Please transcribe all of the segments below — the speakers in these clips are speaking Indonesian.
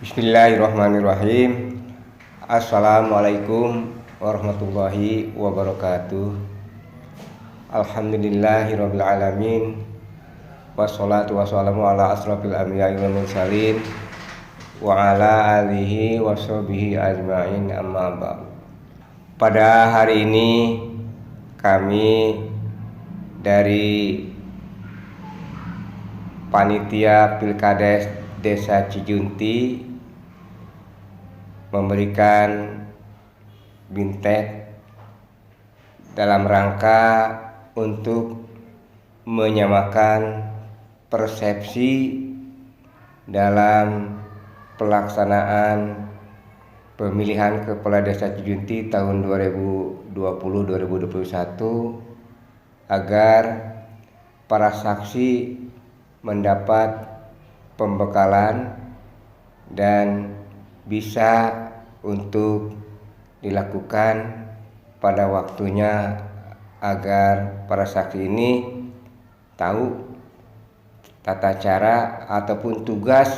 Bismillahirrahmanirrahim. Assalamualaikum warahmatullahi wabarakatuh. Alhamdulillahirabbil alamin. Wassalatu wassalamu ala asrofil anbiya'i wal mursalin wa ala alihi washabihi ajmain, amma ba'd. Pada hari ini kami dari Panitia Pilkades Desa Cijunti memberikan bintek dalam rangka untuk menyamakan persepsi dalam pelaksanaan pemilihan kepala desa Cijunti tahun 2020-2021 agar para saksi mendapat pembekalan dan bisa untuk dilakukan pada waktunya, agar para saksi ini tahu tata cara ataupun tugas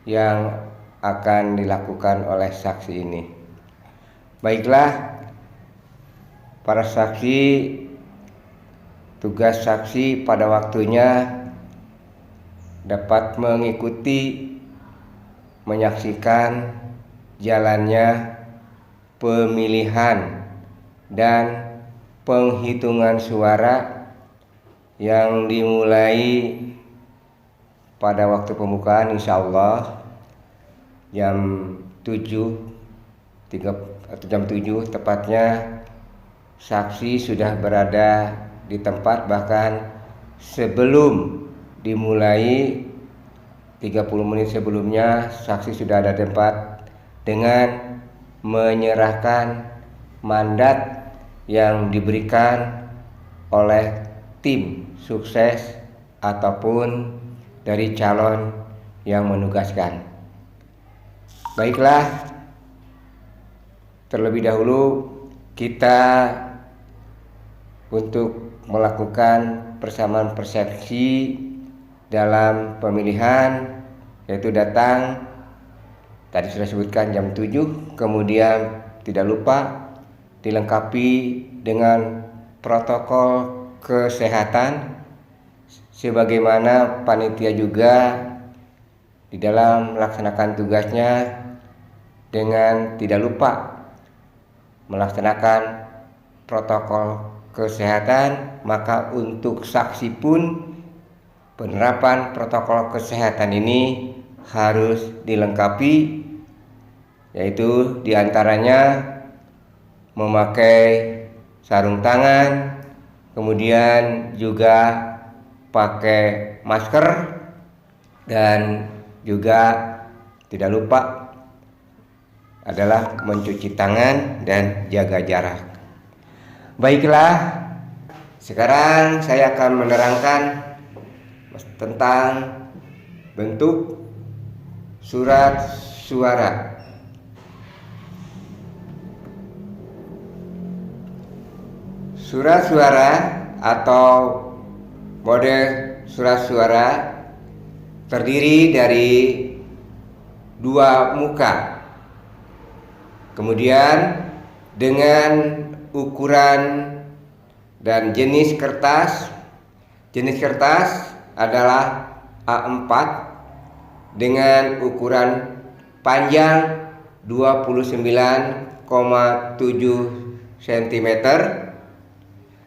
yang akan dilakukan oleh saksi ini. Baiklah para saksi, tugas saksi pada waktunya dapat mengikuti, menyaksikan jalannya pemilihan dan penghitungan suara yang dimulai pada waktu pembukaan insyaallah jam 7 tepatnya. Saksi sudah berada di tempat, bahkan sebelum dimulai 30 menit sebelumnya saksi sudah ada di tempat dengan menyerahkan mandat yang diberikan oleh tim sukses ataupun dari calon yang menugaskan. Baiklah, terlebih dahulu kita untuk melakukan persamaan persepsi dalam pemilihan, yaitu datang tadi sudah sebutkan jam 7, kemudian tidak lupa dilengkapi dengan protokol kesehatan sebagaimana panitia juga di dalam melaksanakan tugasnya dengan tidak lupa melaksanakan protokol kesehatan. Maka untuk saksi pun penerapan protokol kesehatan ini harus dilengkapi, yaitu diantaranya memakai sarung tangan, kemudian juga pakai masker, dan juga tidak lupa adalah mencuci tangan dan jaga jarak. Baiklah, sekarang saya akan menerangkan tentang bentuk surat suara. Surat suara atau model surat suara terdiri dari dua muka, kemudian dengan ukuran dan jenis kertas. Jenis kertas adalah A4 dengan ukuran panjang 29,7 cm,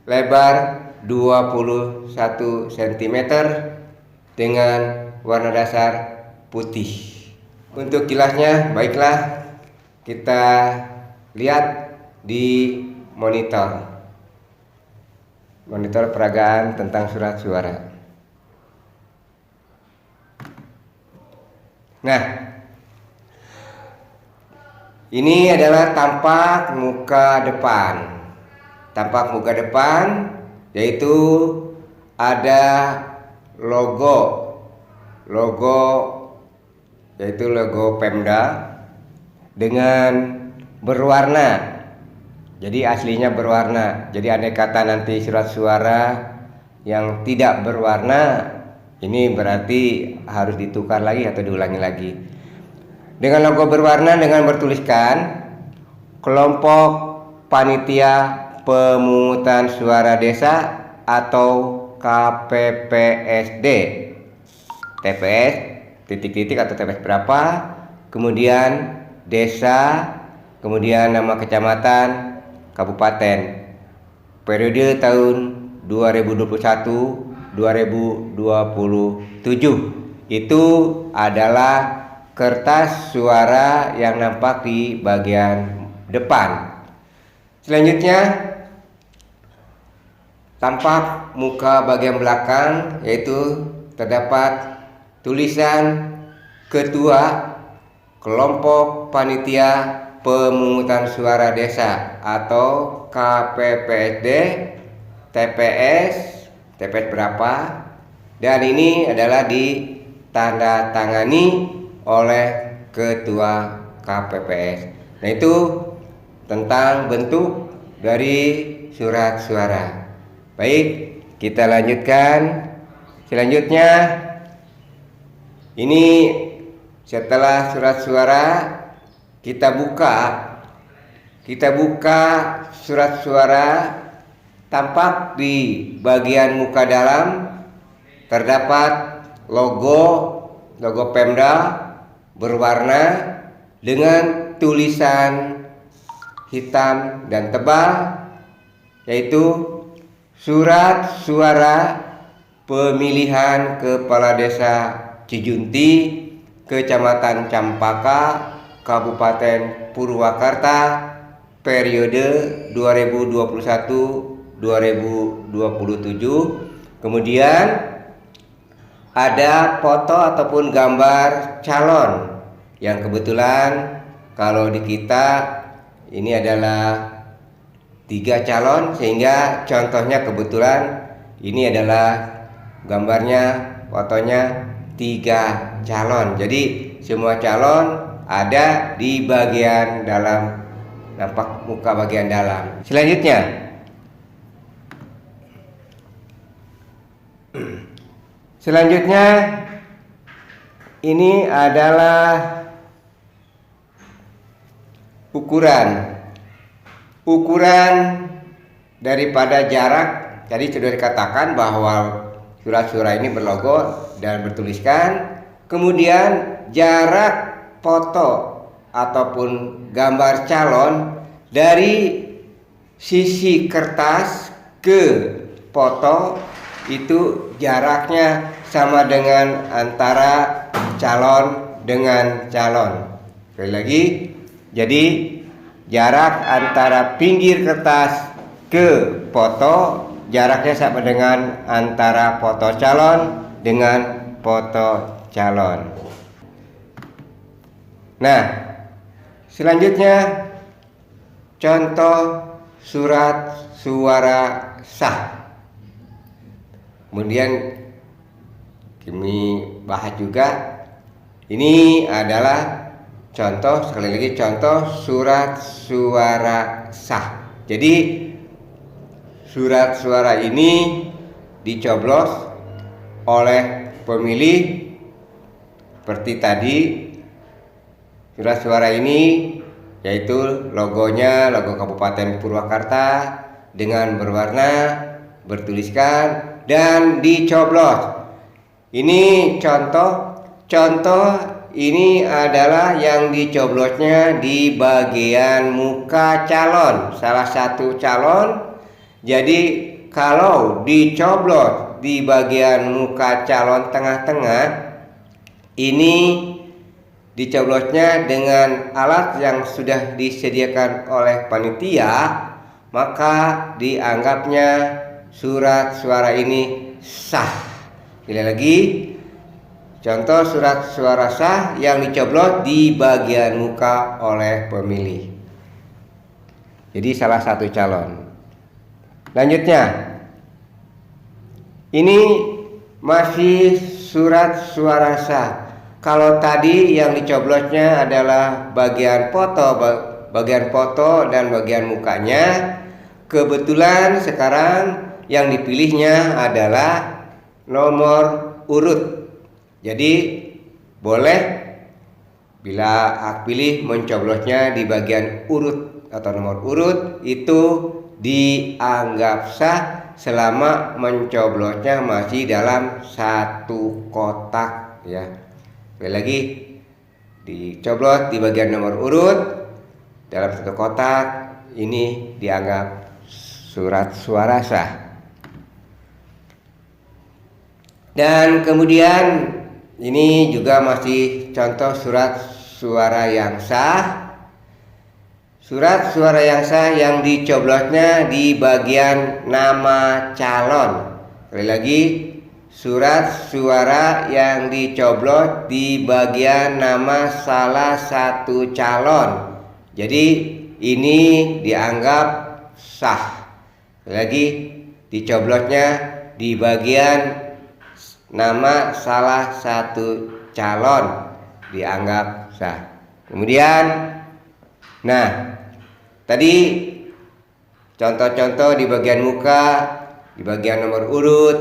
lebar 21 cm dengan warna dasar putih. Untuk jelasnya, baiklah kita lihat di monitor peragaan tentang surat suara. Nah, ini adalah tampak muka depan. Tampak muka depan yaitu ada logo yaitu logo Pemda dengan berwarna. Jadi aslinya berwarna. Jadi andai kata nanti surat suara yang tidak berwarna, ini berarti harus ditukar lagi atau diulangi lagi. Dengan logo berwarna dengan bertuliskan kelompok panitia pemungutan suara desa atau KPPSD, TPS titik-titik atau TPS berapa, kemudian desa, kemudian nama kecamatan, kabupaten, periode tahun 2021-2027. Itu adalah kertas suara yang nampak di bagian depan. Selanjutnya tampak muka bagian belakang, yaitu terdapat tulisan Ketua Kelompok Panitia Pemungutan Suara Desa atau KPPSD, TPS berapa, dan ini adalah ditandatangani oleh Ketua KPPS. Nah, itu tentang bentuk dari surat suara. Baik, kita lanjutkan. Selanjutnya, ini setelah surat suara kita buka surat suara, tampak di bagian muka dalam terdapat logo Pemda berwarna dengan tulisan hitam dan tebal, yaitu surat suara pemilihan kepala desa Cijunti, Kecamatan Campaka, Kabupaten Purwakarta, periode 2021-2027. Kemudian ada foto ataupun gambar calon yang kebetulan kalau di kita ini adalah 3 calon, sehingga contohnya kebetulan ini adalah gambarnya, fotonya 3 calon. Jadi semua calon ada di bagian dalam, nampak muka bagian dalam. Selanjutnya ini adalah ukuran daripada jarak. Tadi sudah dikatakan bahwa surat-surat ini berlogo dan bertuliskan, kemudian jarak foto ataupun gambar calon dari sisi kertas ke foto itu jaraknya sama dengan antara calon dengan calon. Sekali lagi, jadi jarak antara pinggir kertas ke foto jaraknya sama dengan antara foto calon dengan foto calon. Nah, selanjutnya contoh surat suara sah. Kemudian kami bahas juga, ini adalah contoh, sekali lagi contoh surat suara sah. Jadi surat suara ini dicoblos oleh pemilih seperti tadi. Surat suara ini yaitu logonya logo Kabupaten Purwakarta dengan berwarna, bertuliskan dan dicoblos. Ini contoh ini adalah yang dicoblosnya di bagian muka calon, salah satu calon. Jadi kalau dicoblos di bagian muka calon tengah-tengah, ini dicoblosnya dengan alat yang sudah disediakan oleh panitia, maka dianggapnya surat suara ini sah. Sekali lagi, contoh surat suara sah yang dicoblos di bagian muka oleh pemilih. Jadi salah satu calon. Lanjutnya, Ini masih surat suara sah. Kalau tadi yang dicoblosnya adalah bagian foto dan bagian mukanya, kebetulan sekarang yang dipilihnya adalah nomor urut. Jadi boleh bila hak pilih mencoblosnya di bagian urut atau nomor urut, itu dianggap sah selama mencoblosnya masih dalam satu kotak ya. Sekali lagi, dicoblos di bagian nomor urut dalam satu kotak, ini dianggap surat suara sah. Dan kemudian ini juga masih contoh surat suara yang sah. Surat suara yang sah yang dicoblosnya di bagian nama calon. Sekali lagi, surat suara yang dicoblos di bagian nama salah satu calon. Jadi ini dianggap sah. Sekali lagi, dicoblosnya di bagian nama salah satu calon, dianggap sah. Kemudian, nah, tadi contoh-contoh di bagian muka, di bagian nomor urut,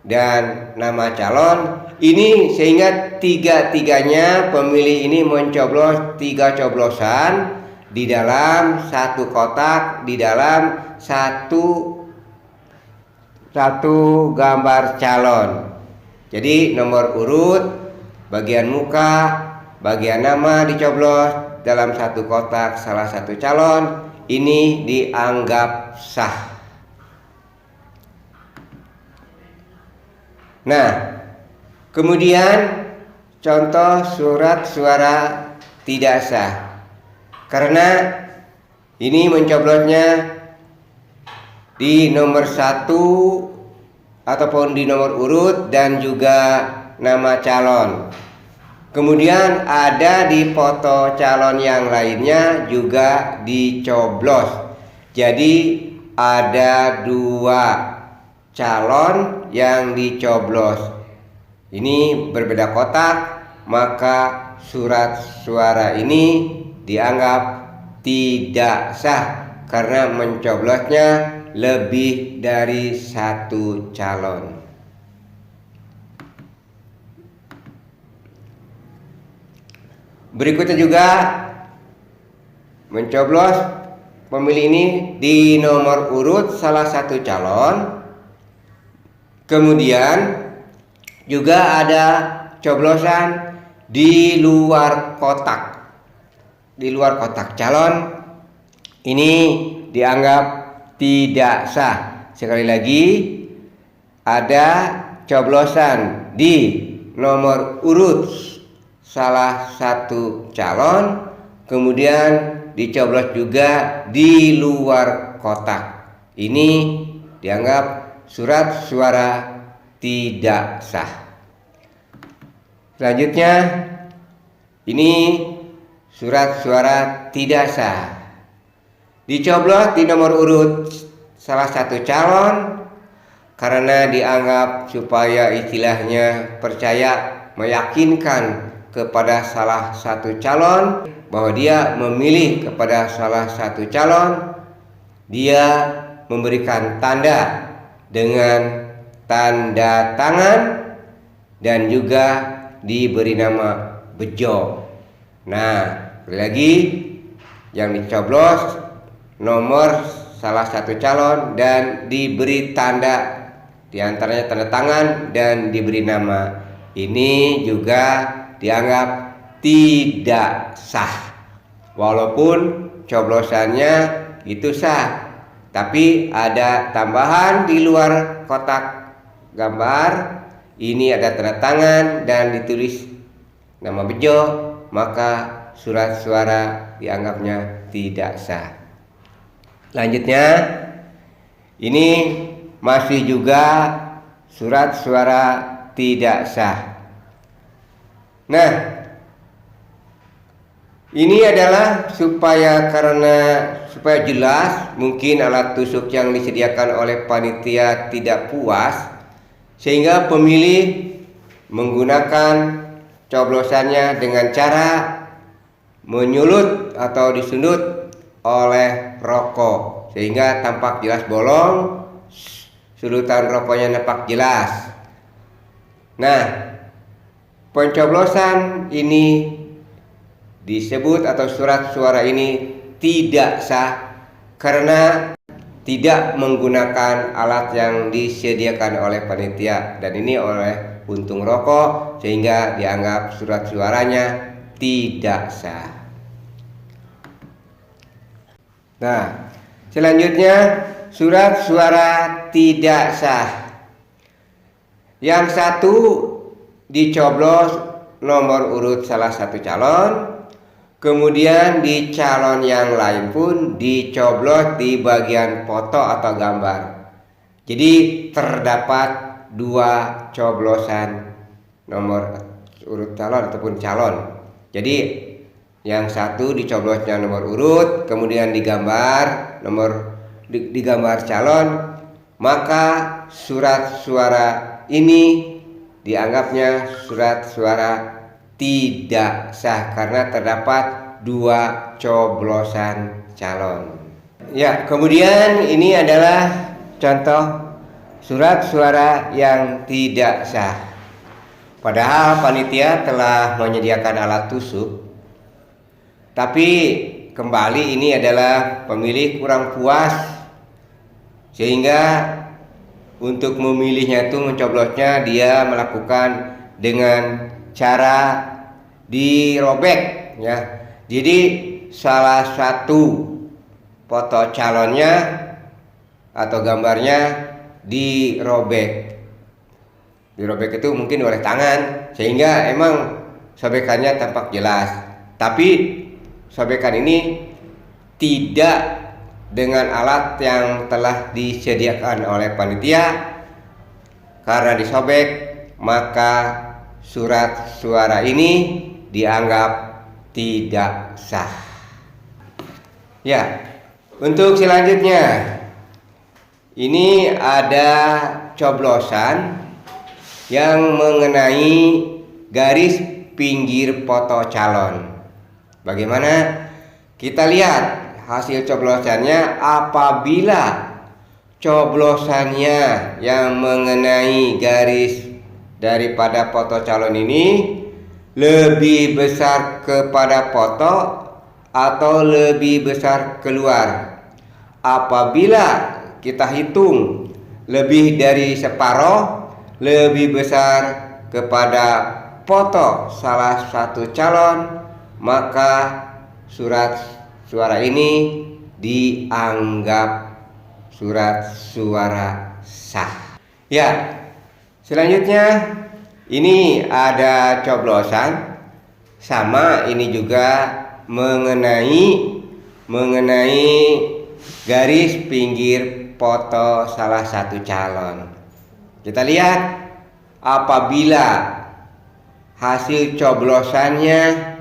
dan nama calon. Ini sehingga tiga-tiganya pemilih ini mencoblos 3 coblosan di dalam satu kotak, di dalam satu gambar calon. Jadi nomor urut, bagian muka, bagian nama dicoblos dalam satu kotak salah satu calon, ini dianggap sah. Nah, kemudian contoh surat suara tidak sah. Karena ini mencoblosnya di nomor 1 ataupun di nomor urut dan juga nama calon. Kemudian ada di foto calon yang lainnya juga dicoblos. Jadi ada 2 calon yang dicoblos. Ini berbeda kotak, maka surat suara ini dianggap tidak sah karena mencoblosnya lebih dari 1 calon. Berikutnya juga mencoblos pemilih ini di nomor urut salah satu calon. Kemudian juga ada coblosan di luar kotak. Di luar kotak calon, ini dianggap tidak sah. Sekali lagi, ada coblosan di nomor urut salah satu calon, kemudian dicoblos juga di luar kotak. Ini dianggap surat suara tidak sah. Selanjutnya, ini surat suara tidak sah. Dicoblos di nomor urut salah satu calon karena dianggap supaya istilahnya percaya, meyakinkan kepada salah satu calon bahwa dia memilih kepada salah satu calon. Dia memberikan tanda dengan tanda tangan dan juga diberi nama bejo. Nah, lagi yang dicoblos nomor salah satu calon dan diberi tanda, diantaranya tanda tangan dan diberi nama. Ini juga dianggap tidak sah. Walaupun coblosannya itu sah, tapi ada tambahan di luar kotak gambar. Ini ada tanda tangan dan ditulis nama bejo, maka surat suara dianggapnya tidak sah. Selanjutnya, ini masih juga surat suara tidak sah. Nah, ini adalah supaya jelas, mungkin alat tusuk yang disediakan oleh panitia tidak puas. sehingga pemilih menggunakan coblosannya dengan cara menyulut atau disundut oleh rokok, sehingga tampak jelas bolong, sulutan rokoknya nampak jelas. Nah, pencoblosan ini disebut atau surat suara ini tidak sah karena tidak menggunakan alat yang disediakan oleh panitia, dan ini oleh puntung rokok, sehingga dianggap surat suaranya tidak sah. Nah, selanjutnya surat suara tidak sah. Yang satu dicoblos nomor urut salah satu calon, kemudian di calon yang lain pun dicoblos di bagian foto atau gambar. Jadi terdapat dua coblosan nomor urut calon ataupun calon. Jadi yang satu dicoblosnya nomor urut, kemudian digambar digambar calon, maka surat suara ini dianggapnya surat suara tidak sah karena terdapat dua coblosan calon. Ya, kemudian ini adalah contoh surat suara yang tidak sah. Padahal panitia telah menyediakan alat tusuk, tapi kembali ini adalah pemilih kurang puas, sehingga untuk memilihnya itu mencoblosnya dia melakukan dengan cara dirobek ya. Jadi salah satu foto calonnya atau gambarnya dirobek. Dirobek itu mungkin oleh tangan, sehingga emang sobekannya tampak jelas. Tapi sobekan ini tidak dengan alat yang telah disediakan oleh panitia. Karena disobek, maka surat suara ini dianggap tidak sah. Ya, untuk selanjutnya ini ada coblosan yang mengenai garis pinggir foto calon. Bagaimana? Kita lihat hasil coblosannya. Apabila coblosannya yang mengenai garis daripada foto calon ini lebih besar kepada foto atau lebih besar keluar. Apabila kita hitung lebih dari separuh, lebih besar kepada foto salah satu calon, maka surat suara ini dianggap surat suara sah. Ya, selanjutnya ini ada coblosan sama, ini juga mengenai garis pinggir foto salah satu calon. Kita lihat, apabila hasil coblosannya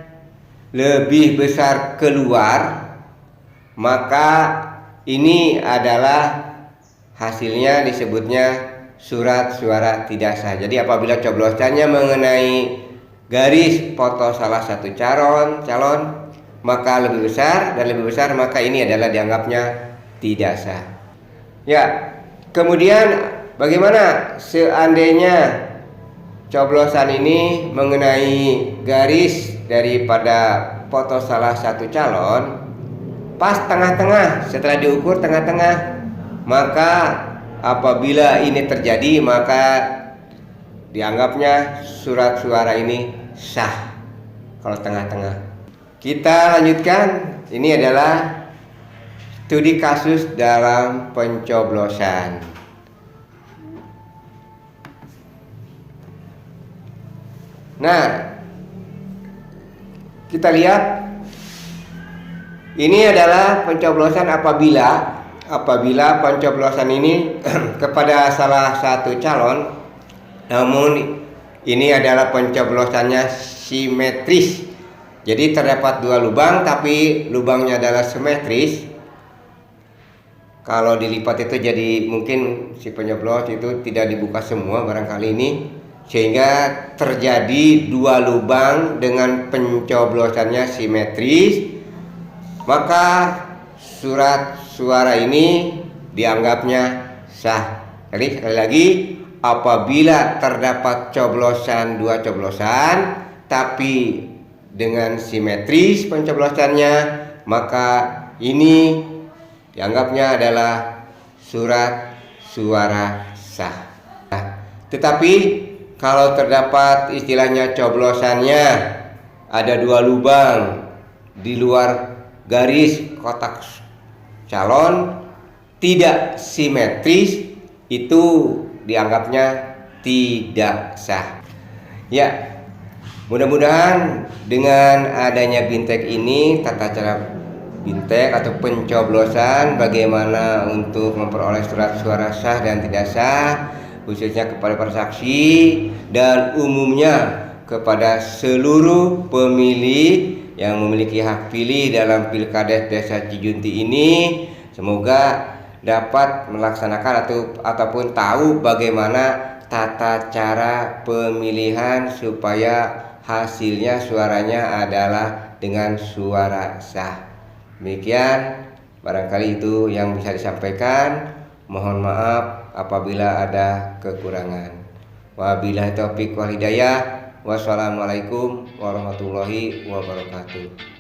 lebih besar keluar, maka ini adalah hasilnya disebutnya surat suara tidak sah. Jadi apabila coblosannya mengenai garis foto salah satu calon maka lebih besar dan lebih besar, maka ini adalah dianggapnya tidak sah. Ya, kemudian bagaimana seandainya coblosan ini mengenai garis daripada foto salah satu calon pas tengah-tengah, setelah diukur tengah-tengah, maka apabila ini terjadi maka dianggapnya surat suara ini sah kalau tengah-tengah. Kita lanjutkan, ini adalah studi kasus dalam pencoblosan. Nah, kita lihat ini adalah pencoblosan apabila pencoblosan ini kepada salah satu calon, namun ini adalah pencoblosannya simetris. Jadi terdapat dua lubang tapi lubangnya adalah simetris. kalau dilipat itu jadi mungkin si penyoblos itu tidak dibuka semua barangkali ini, sehingga terjadi dua lubang dengan pencoblosannya simetris, maka surat suara ini dianggapnya sah. Jadi sekali lagi, apabila terdapat dua coblosan tapi dengan simetris pencoblosannya, maka ini dianggapnya adalah surat suara sah. Nah, tetapi kalau terdapat istilahnya coblosannya ada dua lubang di luar garis kotak calon tidak simetris, itu dianggapnya tidak sah. Ya, mudah-mudahan dengan adanya BINTEK ini, tata cara BINTEK atau pencoblosan bagaimana untuk memperoleh surat suara sah dan tidak sah, khususnya kepada para saksi dan umumnya kepada seluruh pemilih yang memiliki hak pilih dalam Pilkades Desa Cijunti ini, semoga dapat melaksanakan ataupun tahu bagaimana tata cara pemilihan supaya hasilnya suaranya adalah dengan suara sah. Demikian barangkali itu yang bisa disampaikan. Mohon maaf apabila ada kekurangan. Wabillahi taufiq wal hidayah. Wassalamualaikum warahmatullahi wabarakatuh.